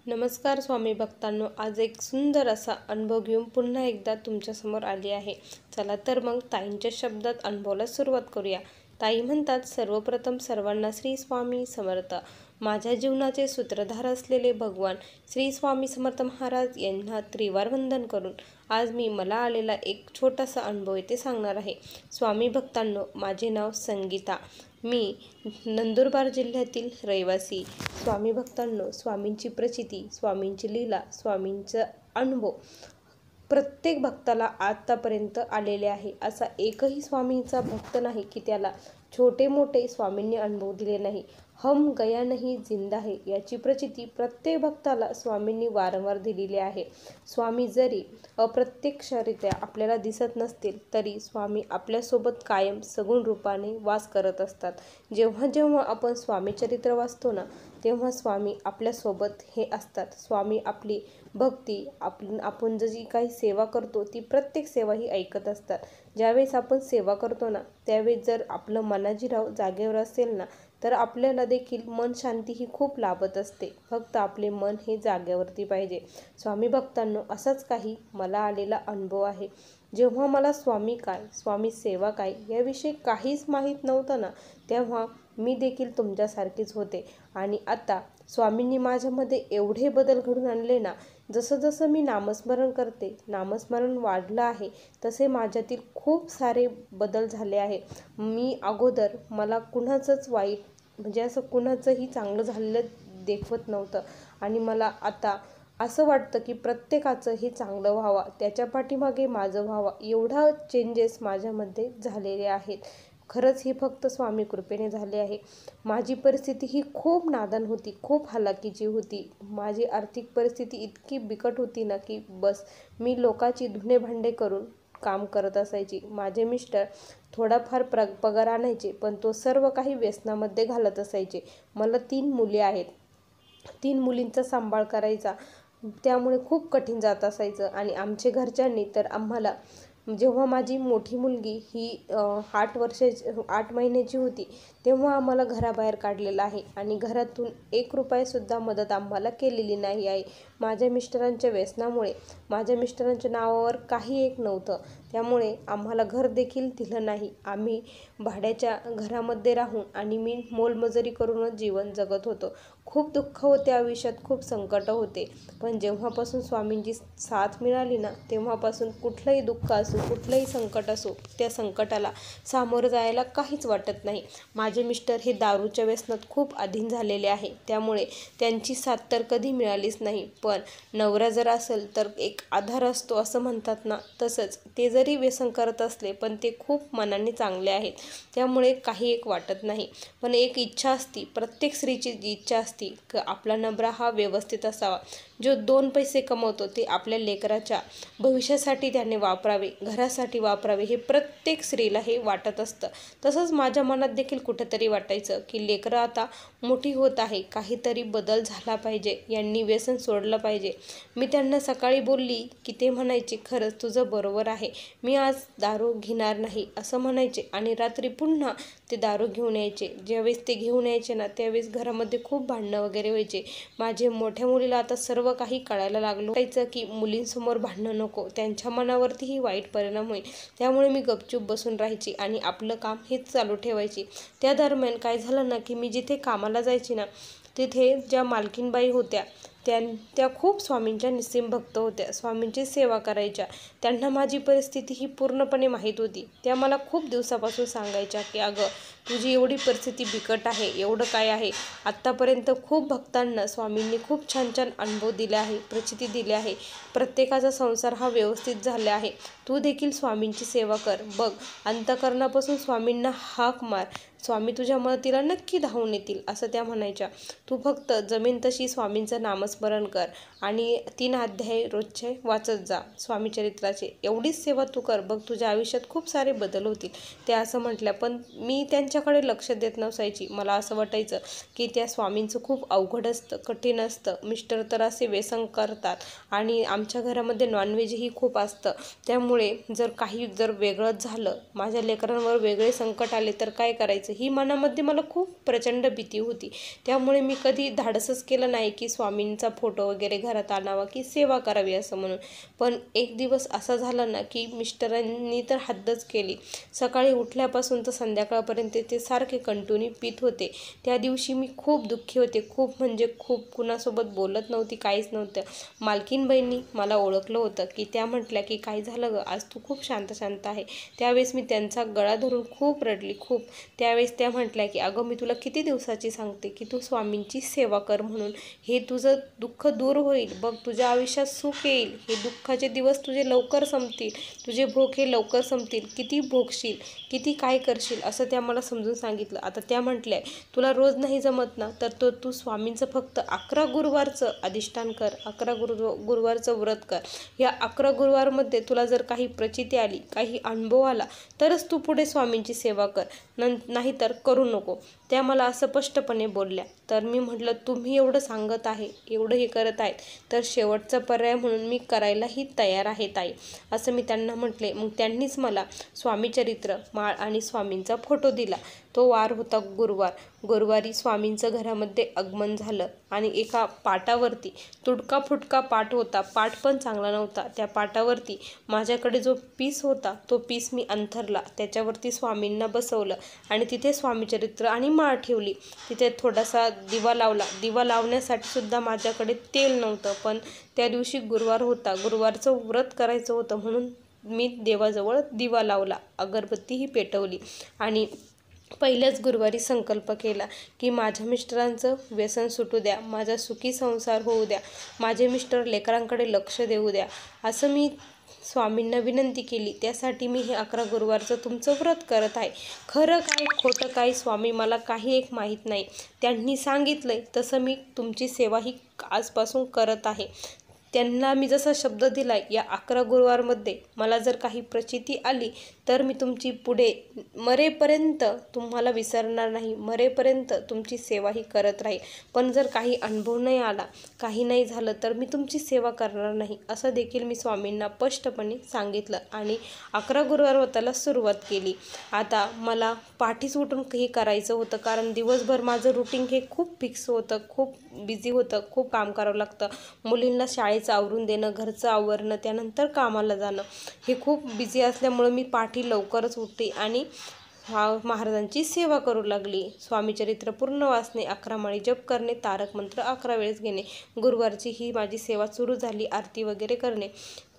नमस्कार स्वामी भक्तांनो, आज एक सुंदर असा अनुभव घेऊन पुन्हा एकदा तुमच्यासमोर आली आहे. चला तर मग ताईंच्या शब्दात अनुभवाला सुरुवात करूया. ताई म्हणतात, सर्वप्रथम सर्वांना श्री स्वामी समर्थ. माझ्या जीवनाचे सूत्रधार असलेले भगवान श्री स्वामी समर्थ महाराज यांना त्रिवार वंदन करून आज मी मला आलेला एक छोटासा अनुभव येथे सांगणार आहे. स्वामी भक्तांनो, माझे नाव संगीता. मी नंदुरबार जिल्ह्यातील रहिवासी. स्वामी भक्तांनो, स्वामींची प्रचिती, स्वामींची लीला, स्वामींचा अनुभव प्रत्येक भक्ताला आतापर्यंत आलेले आहे. असा एकही स्वामींचा भक्त नाही की त्याला छोटे मोठे स्वामींनी अनुभव दिले नाही. हम गया नहीं जिंदा है याची प्रचिती प्रत्येक भक्ताला स्वामींनी वारंवार दिलेली आहे. स्वामी जरी अप्रत्यक्षरित्या आपल्याला दिसत नसतील तरी स्वामी आपल्यासोबत कायम सगुण रूपाने वास करत असतात. जेव्हा जेव्हा आपण स्वामी चरित्र वाचतो ना, तेव्हा स्वामी आपल्यासोबत हे असतात. स्वामी आपली भक्ती, आपण जी काही सेवा करतो ती प्रत्येक सेवा ही ऐकत असतात. ज्यावेळेस आपण सेवा करतो ना, त्यावेळेस जर आपलं मनाजीराव जागेवर असेल ना, तर आपल्याला देखील मन शांती ही खूप लाभत असते. फक्त आपले मन हे जागेवरती पाहिजे. स्वामी भक्तांनो, असाच काही मला आलेला अनुभव आहे. जेव्हा मला स्वामी काय, स्वामी सेवा काय याविषयी काहीच माहीत नव्हतं ना, तेव्हा मी देखील तुमच्यासारखीच होते. आणि आता स्वामींनी माझ्यामध्ये एवढे बदल घडून आणले ना, जसं जसं मी नामस्मरण करते, नामस्मरण वाढलं आहे, तसे माझ्यातील खूप सारे बदल झाले आहे. मी अगोदर मला कुणाचंच वाईट म्हणजे असं कुणाचंही चांगलं झालेलं देखवत नव्हतं. आणि मला आता असं वाटतं की प्रत्येकाचं हे चांगलं व्हावं, त्याच्या पाठीमागे माझं व्हावं, एवढा चेंजेस माझ्यामध्ये झालेले आहेत. खरंच हे फक्त स्वामी कृपेने झाले आहे. माझी परिस्थिती ही खूप नादान होती, खूप हालाकीची होती. माझी आर्थिक परिस्थिती इतकी बिकट होती ना की बस, मी लोकांची धुणे भांडे करून काम करत असायची. माझे मिस्टर थोडाफार पगार आणायचे, पण तो सर्व काही व्यसनामध्ये घालत असायचे. मला 3 मुली आहेत. 3 मुलींचा सांभाळ करायचा, त्यामुळे खूप कठीण जात असायचं. आणि आमच्या घरच्यांनी तर आम्हाला, जेव्हा माझी मोठी मुलगी ही 8 महिन्याची होती, तेव्हा आम्हाला घराबाहेर काढलेलं आहे. आणि घरातून 1 रुपयासुद्धा मदत आम्हाला केलेली नाही आहे. माझ्या मिस्टरांच्या व्यसनामुळे माझ्या मिस्टरांच्या नावावर काही एक नव्हतं, त्यामुळे आम्हाला घर देखील दिलं नाही. आम्ही भाड्याच्या घरामध्ये राहून आणि मी मोलमजुरी करूनच जीवन जगत होतो. खूप दुःख होते आयुष्यात, खूप संकट होते. पण जेव्हापासून स्वामींची साथ मिळाली ना, तेव्हापासून कुठलंही दुःख असो, कुठलंही संकट असो, त्या संकटाला सामोरं जायला काहीच वाटत नाही. माझे मिस्टर हे दारूच्या व्यसनात खूप अधीन झालेले आहे, त्यामुळे त्यांची साथ तर कधी मिळालीच नाही. पण नवरा जर असेल तर एक आधार असतो असं म्हणतात ना, तसंच ते जरी व्यसन करत असले पण ते खूप मनाने चांगले आहेत, त्यामुळे काही एक वाटत नाही. पण एक इच्छा असती, प्रत्येक स्त्रीची इच्छा असती की आपला नवरा हा व्यवस्थित असावा. जो 2 पैसे कमवतो ते आपल्या लेकराच्या भविष्यासाठी त्याने वापरावे, घरासाठी वापरावे, हे प्रत्येक स्त्रीला हे वाटत असतं. तसंच माझ्या मनात देखील कुठेतरी वाटायचं की लेकरं आता मोठी होत आहे, काहीतरी बदल झाला पाहिजे, यांनी व्यसन सोडलं पाहिजे. मी त्यांना सकाळी बोलली की ते म्हणायचे, खरंच तुझं बरोबर आहे, मी आज दारू घेणार नाही असं म्हणायचे. आणि रात्री पुन्हा ते दारू घेऊन यायचे. ज्यावेळेस ते घेऊन यायचे ना, त्यावेळेस घरामध्ये खूप भांडणं वगैरे व्हायचे. माझ्या मोठ्या मुलीला आता सर्व काही कळायला लागलं व्हायचं की मुलींसमोर भांडणं नको, त्यांच्या मनावरतीही वाईट परिणाम होईल. त्यामुळे मी गपचूप बसून राहायची आणि आपलं काम हेच चालू ठेवायची. त्या दरम्यान काय झालं ना की मी जिथे कामाला जायची ना, तिथे ज्या मालकीनबाई होत्या त्या खूप स्वामींच्या निस्सीम भक्त होत्या, स्वामींची सेवा करायच्या. त्यांना माझी परिस्थिती ही पूर्णपणे माहीत होती. त्या मला खूप दिवसापासून सांगायच्या की अगं, तुझी एवढी परिस्थिती बिकट आहे, एवढं काय आहे. आत्तापर्यंत खूप भक्तांना स्वामींनी खूप छान छान अनुभव दिले आहे, प्रचिती दिली आहे. प्रत्येकाचा संसार हा व्यवस्थित झाला आहे. तू देखील स्वामींची सेवा कर बघ, अंतःकरणापासून स्वामींना हाक मार, स्वामी तुझ्या मदतीला नक्की धावून येतील असं त्या म्हणायच्या. तू फक्त जमेन तशी स्वामींचं नामस्मरण कर आणि 3 अध्याय रोजचे वाचत जा स्वामी चरित्राचे. एवढीच सेवा तू कर बघ, तुझ्या आयुष्यात खूप सारे बदल होतील, त्या असं म्हटल्या. पण मी त्यांच्याकडे लक्ष देत नसायची. मला असं वाटायचं की त्या स्वामींचं खूप अवघड असतं, कठीण असतं. मिस्टर तर असे व्यसन करतात आणि आमच्या घरामध्ये नॉनव्हेजही खूप असतं, त्यामुळे जर वेगळंच झालं, माझ्या लेकरांवर वेगळे संकट आले तर काय करायचं, ही मनामध्ये मला खूप प्रचंड भीती होती. त्यामुळे मी कधी धाडसच केलं नाही की स्वामींचा स्वामींचा फोटो वगैरे घरात आणावा की सेवा करावी असं म्हणून. पण एक दिवस असा झाला ना की मिस्टरांनी तर हद्दच केली. सकाळी उठल्यापासून तर संध्याकाळपर्यंत ते सारखे कंटिन्यू पित होते. त्या दिवशी मी खूप दुःखी होते, खूप म्हणजे खूप. कुणासोबत बोलत नव्हती, काहीच नव्हतं. मालकीनबाईंनी मला ओळखलं होतं की त्या म्हटल्या की काय झालं गं, आज तू खूप शांत शांत आहे. त्यावेळेस मी त्यांचा गळा धरून खूप रडली, खूप. त्यावेळेस त्या म्हटल्या की अगं मी तुला किती दिवसाची सांगते की तू स्वामींची सेवा कर म्हणून. हे तुझं दुःख दूर होईल बघ, तुझ्या आयुष्यात सुख येईल, हे दुःखाचे दिवस तुझे लवकर संपतील, तुझे भोग हे लवकर संपतील, किती भोगशील, किती काय करशील असं त्या मला समजून सांगितलं. आता त्या म्हटल्या तुला रोज नाही जमत ना तर तू स्वामींचं फक्त 11 गुरुवारचं अधिष्ठान कर, 11 गुरुवारचं व्रत कर. या 11 गुरुवारमध्ये तुला जर काही प्रचिती आली, काही अनुभव आला तरच तू पुढे स्वामींची सेवा कर, नाहीतर करू नको. त्या मला असं स्पष्टपणे बोलल्या. तर मी म्हटलं तुम्ही एवढं सांगत आहे, एवढं हे करत आहेत तर शेवटचा पर्याय म्हणून मी करायलाही तयार आहे ताई, असं मी त्यांना म्हटले. मग त्यांनीच मला स्वामीचरित्र, माळ आणि स्वामींचा फोटो दिला. तो वार होता गुरुवार. गुरुवारी स्वामींचं घरामध्ये आगमन झालं आणि एका पाटावरती, तुटका फुटका पाट होता, पाट पण चांगला नव्हता. त्या पाटावरती माझ्याकडे जो पीस होता तो पीस मी अंथरला, त्याच्यावरती स्वामींना बसवलं आणि तिथे स्वामीचरित्र आणि माळ ठेवली. तिथे थोडासा दिवा लावला. दिवा लावण्यासाठी सुद्धा माझ्याकडे तेल नव्हतं, पण त्या दिवशी गुरुवार होता, गुरुवारचं व्रत करायचं होतं म्हणून मी देवाजवळ दिवा लावला, अगरबत्तीही पेटवली आणि पहिल्याच गुरुवारी संकल्प केला की माझ्या मिस्टरांचं व्यसन सुटू द्या, माझा सुखी संसार होऊ द्या, माझे मिस्टर लेकरांकडे लक्ष देऊ द्या, असं मी स्वामींना विनंती केली. त्यासाठी मी हे 11 गुरुवारचं तुमचं व्रत करत आहे. खरं काय खोटं काय स्वामी मला काही एक माहीत नाही. त्यांनी सांगितलंय तसं मी तुमची सेवा ही आजपासून करत आहे. त्यांना मी जसा शब्द दिला या 11 गुरुवारमध्ये मला जर काही प्रचिती आली तर मी तुमची पुढे मरेपर्यंत तुम्हाला विसरणार नाही, मरेपर्यंत तुमची सेवाही करत राहील. पण जर काही अनुभव नाही आला, काही नाही झालं तर मी तुमची सेवा करणार नाही, असं देखील मी स्वामींना स्पष्टपणे सांगितलं आणि 11 गुरुवार व्रताला सुरुवात केली. आता मला पाठीच उठून हे करायचं होतं, कारण दिवसभर माझं रुटीन हे खूप फिक्स होतं, खूप बिझी होतं, खूप काम करावं लागतं. मुलींना शाळेचं आवरून देणं, घरचं आवरणं, त्यानंतर कामाला जाणं, हे खूप बिझी असल्यामुळं मी पाठी लवकरच उठते आणि महाराजांची सेवा करू लागली. स्वामीचरित्र पूर्ण वाचणे, 11 माळी जप करणे, तारक मंत्र 11 वेळेस घेणे. गुरुवारची ही माझी सेवा सुरू झाली, आरती वगैरे करणे.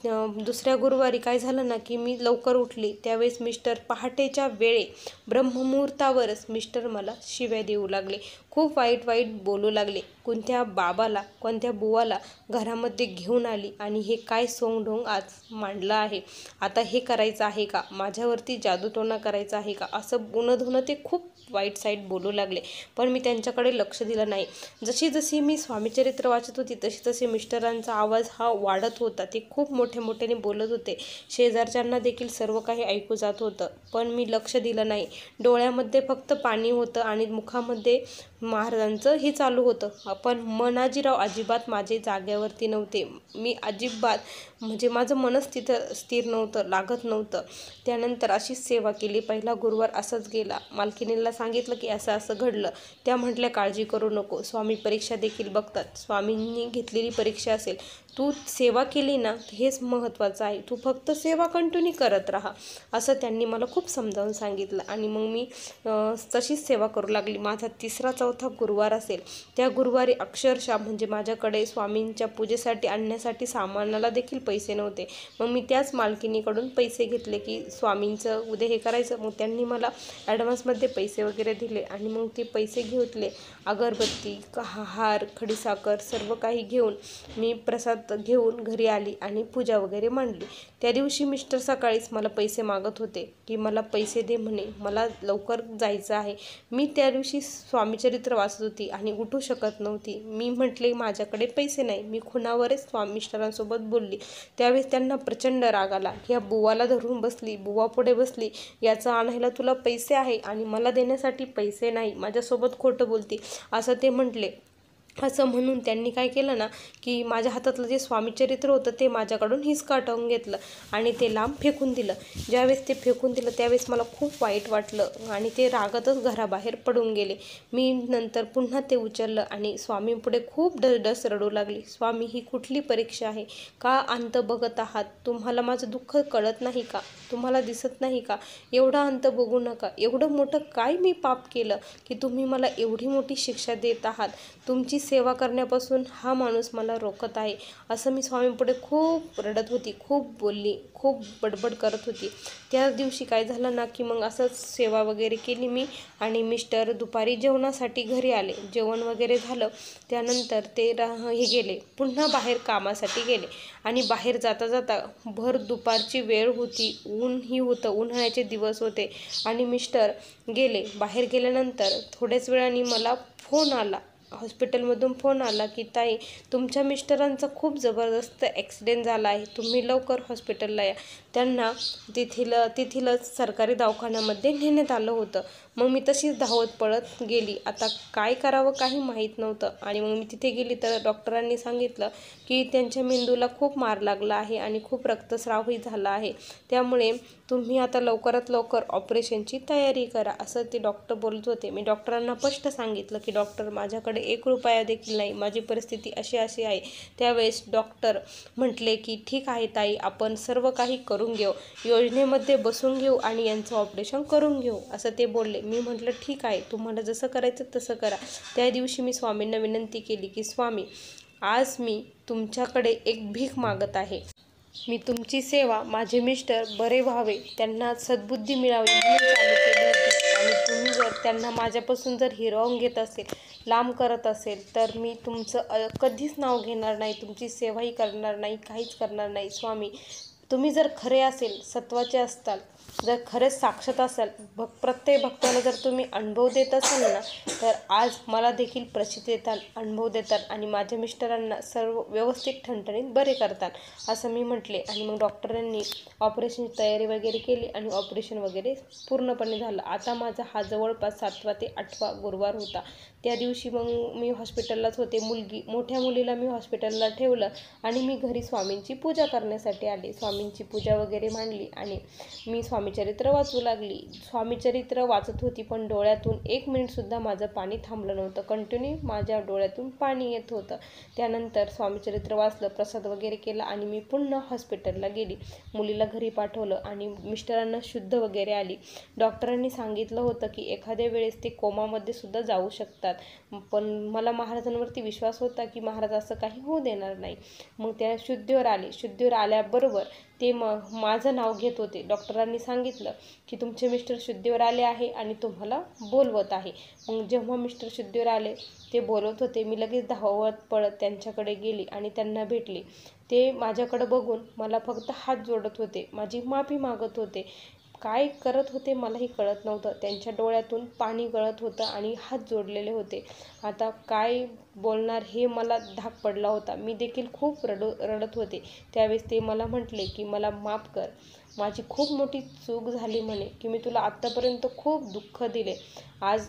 दुसऱ्या गुरुवारी काय झालं ना की मी लवकर उठली. त्यावेळेस मिस्टर पहाटेच्या वेळे ब्रह्ममुहूर्तावरच मिस्टर मला शिव्या देऊ लागले, खूप वाईट वाईट बोलू लागले. कोणत्या बाबाला, कोणत्या बुवाला घरामध्ये घेऊन आली आणि हे काय सोंगढोंग आज मांडलं आहे, आता हे करायचं आहे का, माझ्यावरती जादूटोणा करायचा आहे का, असं उन्हं ते खूप वाईट साईट बोलू लागले. पण मी त्यांच्याकडे लक्ष दिलं नाही. जशी जशी मी स्वामीचरित्र वाचत होती तशी तशी मिस्टरांचा आवाज हा वाढत होता. ते खूप मोठ्याने बोलत होते. शेजारच्यांना देखील सर्व काही ऐकू जात होतं, पण मी लक्ष दिलं नाही. डोळ्यामध्ये फक्त पाणी होतं आणि मुखामध्ये महाराजांचं हे चालू होतं. पण मनाजीराव अजिबात माझे जाग्यावरती नव्हते. मी अजिबात म्हणजे माझं मनच तिथं स्थिर नव्हतं, लागत नव्हतं. त्यानंतर अशीच सेवा केली. पहिला गुरुवार असाच गेला. मालकिनीला सांगितलं की असं असं घडलं. त्या म्हटल्या काळजी करू नको, स्वामी परीक्षा देखील बघतात, स्वामींनी घेतलेली परीक्षा असेल, तू सेवा केली ना हेच महत्त्वाचं आहे, तू फक्त सेवा कंटिन्यू करत राहा, असं त्यांनी मला खूप समजावून सांगितलं. आणि मग मी तशीच सेवा करू लागली. माझा 3रा-4था गुरुवार असेल. त्या गुरुवारी अक्षरशः म्हणजे माझ्याकडे स्वामींच्या पूजेसाठी आणण्यासाठी सामानाला देखील पैसे नव्हते. मग मी त्याच मालकिनीकडून पैसे घेतले की स्वामींचं उद्या हे करायचं. मग त्यांनी मला ॲडव्हान्समध्ये पैसे वगैरे दिले आणि मग ते पैसे घेतले. अगरबत्ती, हार, खडीसाखर सर्व काही घेऊन मी प्रसाद घेऊन घरी आली आणि पूजा वगैरे मांडली. त्या दिवशी मिस्टर सकाळीच मला पैसे मागत होते की मला पैसे दे म्हणे, मला लवकर जायचं आहे. मी त्या दिवशी स्वामीचरित्र वाचत होती आणि उठू शकत नव्हती. मी म्हटले माझ्याकडे पैसे नाही. मी खुणावरच मिस्टरांसोबत बोलली. त्यावेळेस त्यांना प्रचंड राग आला. ह्या बुवाला धरून बसली, बुवा पुढे बसली, याचं आणायला तुला पैसे आहे आणि मला देण्यासाठी पैसे नाही, माझ्यासोबत खोटं बोलती, असं ते म्हटले. असं म्हणून त्यांनी काय केलं ना, की माझ्या हातातलं जे स्वामीचरित्र होतं ते माझ्याकडून हिसकावून घेतलं आणि ते लांब फेकून दिलं. ज्यावेळेस ते फेकून दिलं त्यावेळेस मला खूप वाईट वाटलं आणि ते रागातच घराबाहेर पडून गेले. मी नंतर पुन्हा ते उचललं आणि स्वामींपुढे खूप डसडस रडू लागली. स्वामी, ही कुठली परीक्षा आहे? का अंत बघत आहात? तुम्हाला माझं दुःख कळत नाही का? तुम्हाला दिसत नाही का? एवढा अंत बघू नका. एवढं मोठं काय मी पाप केलं की तुम्ही मला एवढी मोठी शिक्षा देत आहात? तुमची सेवा करण्यापासून हा माणूस मला रोखत आहे. असं मी स्वामींपुढे खूप रडत होती, खूप बोलली, खूप बडबड करत होती. त्या दिवशी काय झालं ना, की मग असंच सेवा वगैरे केली मी आणि मिस्टर दुपारी जेवणासाठी घरी आले. जेवण वगैरे झालं त्यानंतर ते हे गेले, पुन्हा बाहेर कामासाठी गेले आणि बाहेर जाता जाता भर दुपारची वेळ होती, ऊनही होतं, उन्हाळ्याचे दिवस होते आणि मिस्टर गेले. बाहेर गेल्यानंतर थोड्याच वेळाने मला फोन आला, हॉस्पिटलमधून फोन आला की ताई, तुमच्या मिस्टरांचा खूप जबरदस्त ॲक्सिडेंट झाला आहे, तुम्ही लवकर हॉस्पिटलला या. त्यांना तिथीलच सरकारी दवाखान्यामध्ये नेण्यात आलं होतं. मग मी तशीच धावत पळत गेली. आता काय करावं काही माहीत नव्हतं आणि मग मी तिथे गेली तर डॉक्टरांनी सांगितलं की त्यांच्या मेंदूला खूप मार लागला आहे आणि खूप रक्तस्रावही झाला आहे, त्यामुळे तुम्ही आता लवकरात लवकर ऑपरेशनची तयारी करा, असं ते डॉक्टर बोलत होते. मी डॉक्टरांना स्पष्ट सांगितलं की डॉक्टर, माझ्याकडे 1 रुपया देखील नाही, माझी परिस्थिती अशी आहे. त्यावेळेस डॉक्टर म्हटले की ठीक आहे ताई, आपण सर्व काही करून घेऊ, योजनेमध्ये बसून घेऊ आणि यांचं ऑपरेशन करून घेऊ, असं ते बोलले. मी म्हटलं ठीक आहे, तुम्हाला जसं करायचं तसं करा. त्या दिवशी मी स्वामींना विनंती केली की स्वामी, आज मी तुमच्याकडे एक भीक मागत आहे. मी तुमची सेवा, माझे मिस्टर बरे व्हावे, त्यांना सद्बुद्धी मिळावी म्हणून चालू केली होती आणि तुम्ही जर त्यांना माझ्यापासून जर हिरावून घेत असेल, लांब करत असेल, तर मी तुमचं कधीच नाव घेणार नाही, तुमची सेवाही करणार नाही, काहीच करणार नाही. स्वामी, तुम्ही जर खरे असेल, सत्वाचे असताल, जर खरेच साक्षात असाल, प्रत्येक भक्ताला जर तुम्ही अनुभव देत असाल ना, तर आज मला देखील प्रचिती देताल, अनुभव देताल आणि माझ्या मिस्टरांना सर्व व्यवस्थित ठणठणीत बरे करताल, असं मी म्हटले. आणि मग डॉक्टरांनी ऑपरेशनची तयारी वगैरे केली आणि ऑपरेशन वगैरे पूर्णपणे झालं. आता माझा हा जवळपास 7वा ते 8वा गुरुवार होता. त्या दिवशी मग मी हॉस्पिटललाच होते. मोठ्या मुलीला मी हॉस्पिटलला ठेवलं आणि मी घरी स्वामींची पूजा करण्यासाठी आले. स्वामींची पूजा वगैरे मांडली आणि मी स्वामीचरित्र वाचू लागली. स्वामीचरित्र वाचत होती पण डोळ्यातून 1 मिनिटसुद्धा माझं पाणी थांबलं नव्हतं. कंटिन्यू माझ्या डोळ्यातून पाणी येत होतं. त्यानंतर स्वामीचरित्र वाचलं, प्रसाद वगैरे केला आणि मी पुन्हा हॉस्पिटलला गेली. मुलीला घरी पाठवलं आणि मिस्टरांना शुद्ध वगैरे आली. डॉक्टरांनी सांगितलं होतं की एखाद्या वेळेस ते कोमामध्ये सुद्धा जाऊ शकतात, पण मला महाराजांवरती विश्वास होता की महाराज असं काही होऊ देणार नाही. मग त्या शुद्धीवर आले. शुद्धीवर आल्याबरोबर ते माझं नाव घेत होते. डॉक्टरांनी सांगितलं की तुमचे मिस्टर शुद्धीवर आले आहे आणि तुम्हाला बोलवत आहे. मग जेव्हा मिस्टर शुद्धीवर आले, ते बोलवत होते, मी लगेच धावत पळत त्यांच्याकडे गेली आणि त्यांना भेटली. ते माझ्याकडे बघून मला फक्त हात जोडत होते, माझी माफी मागत होते. काय करत होते मलाही कळत नव्हतं. त्यांच्या डोळ्यातून पाणी गळत होतं आणि हात जोडलेले होते. आता काय बोलणार हे मला धाक पडला होता. मी देखील खूप रडत होते. त्यावेळेस ते मला म्हटले की मला माफ कर, माझी खूप मोठी चूक झाली म्हणे, की मी तुला आत्तापर्यंत खूप दुःख दिले. आज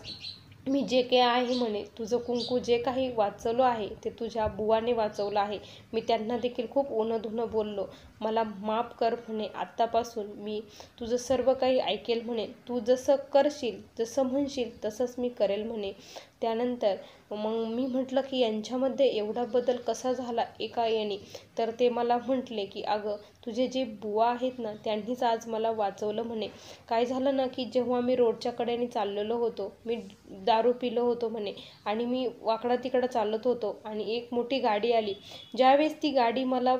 मी जे काही आहे म्हणे, तुझं कुंकू जे काही वाचवलं आहे ते तुझ्या बुवाने वाचवलं आहे. मी त्यांना देखील खूप उणं-धुणं बोललो. मला माफ कर म्हणे, आत्तापासून मी तुझं सर्व काही ऐकेल म्हणे, तू जसं करशील, जसं म्हणशील तसंच मी करेल म्हणे. त्यानंतर मग मी म्हटलं की यांच्यामध्ये एवढा बदल कसा झाला एका याने? तर ते मला म्हटले की अगं, तुझे जे बुवा आहेत ना, त्यांनीच आज मला वाचवलं म्हणे. काय झालं ना, की जेव्हा मी रोडच्या कडेने चाललेलो होतो, मी दारू पिलो होतो म्हणे आणि मी वाकडा तिकडं चालत होतो आणि एक मोठी गाडी आली. ज्यावेळेस ती गाडी मला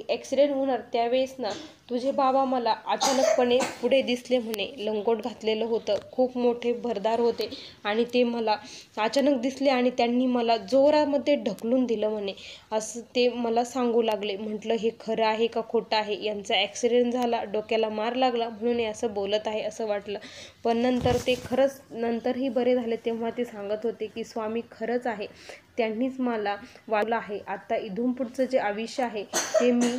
ॲक्सिडेंट होणार त्यावेळेस ना, तुझे बाबा मला अचानकपणे पुढे दिसले म्हणे. लंगोट घातलेलं होतं, खूप मोठे भरदार होते आणि ते मला अचानक दिसले आणि त्यांनी मला जोरामध्ये ढकलून दिलं म्हणे, असं ते मला सांगू लागले. म्हटलं हे खरं आहे का खोटं आहे? यांचा ॲक्सिडेंट झाला, डोक्याला मार लागला म्हणून हे असं बोलत आहे असं वाटलं. पण नंतर ते खरंच नंतरही बरे झाले. तेव्हा ते सांगत होते की स्वामी खरंच आहे, त्यांनीच मला वाढवलं आहे. आता इथून पुढचं जे आयुष्य आहे ते मी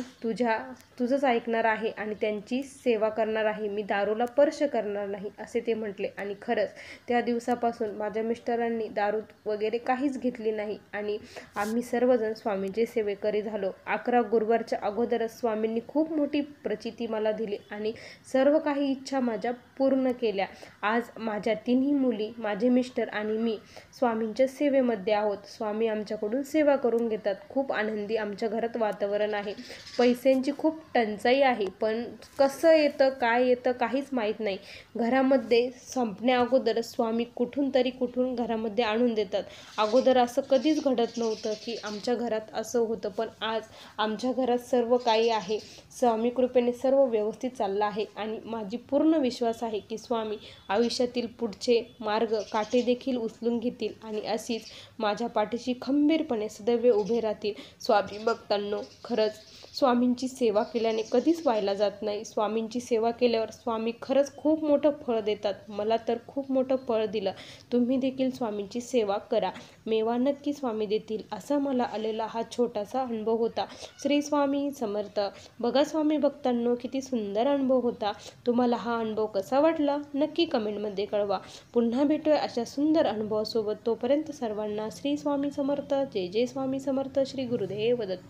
तुझंच ऐकणार आहे आणि त्यांची सेवा करणार आहे. मी दारूला स्पर्श करणार नाही असे ते म्हटले. आणि खरंच त्या दिवसापासून माझ्या मिस्टरांनी दारू वगैरे काहीच घेतली नाही आणि आम्ही सर्वजण स्वामींचे सेवेकरी झालो. 11 गुरुवारच्या अगोदरच स्वामींनी खूप मोठी प्रचिती मला दिली आणि सर्व काही इच्छा माझ्या पूर्ण केल्या. आज माझ्या 3ही मुली, माझे मिस्टर आणि मी स्वामींच्या सेवेमध्ये आहोत. स्वामी आमच्याकडून सेवा करून घेतात. खूप आनंदी आमच्या घरात वातावरण आहे. पैशांची खूप टंचाई आहे, पण कसं येतं काय येतं काहीच माहीत नाही. घरामध्ये संपण्या अगोदर स्वामी कुठून घरामध्ये आणून देतात. अगोदर असं कधीच घडत नव्हतं की आमच्या घरात असं होतं, पण आज आमच्या घरात सर्व काही आहे. स्वामी कृपेने सर्व व्यवस्थित चाललं आहे आणि माझी पूर्ण विश्वास आहे की स्वामी आयुष्यातील पुढचे मार्ग काटे देखील उचलून घेतील आणि अशीच माझ्या पाठीशी खंबीरपणे सदैव उभे राहतील. स्वामी भक्तांनो, खरंच स्वामींची सेवा केल्याने कधीच व्हायला जात नाही. स्वामींची सेवा केल्यावर स्वामी खरंच खूप मोठं फळ देतात. मला तर खूप मोठं फळ दिलं. तुम्ही देखील स्वामींची सेवा करा, मेवा नक्की स्वामी देतील. असा मला आलेला हा छोटासा अनुभव होता. श्री स्वामी समर्थ. बघा स्वामी भक्तांनो, किती सुंदर अनुभव होता. तुम्हाला हा अनुभव कसा वाटला नक्की कमेंटमध्ये कळवा. पुन्हा भेटूया अशा सुंदर अनुभवासोबत. तोपर्यंत सर्वांना श्री स्वामी समर्थ. जय जय स्वामी समर्थ. श्री गुरुदेव दत्त.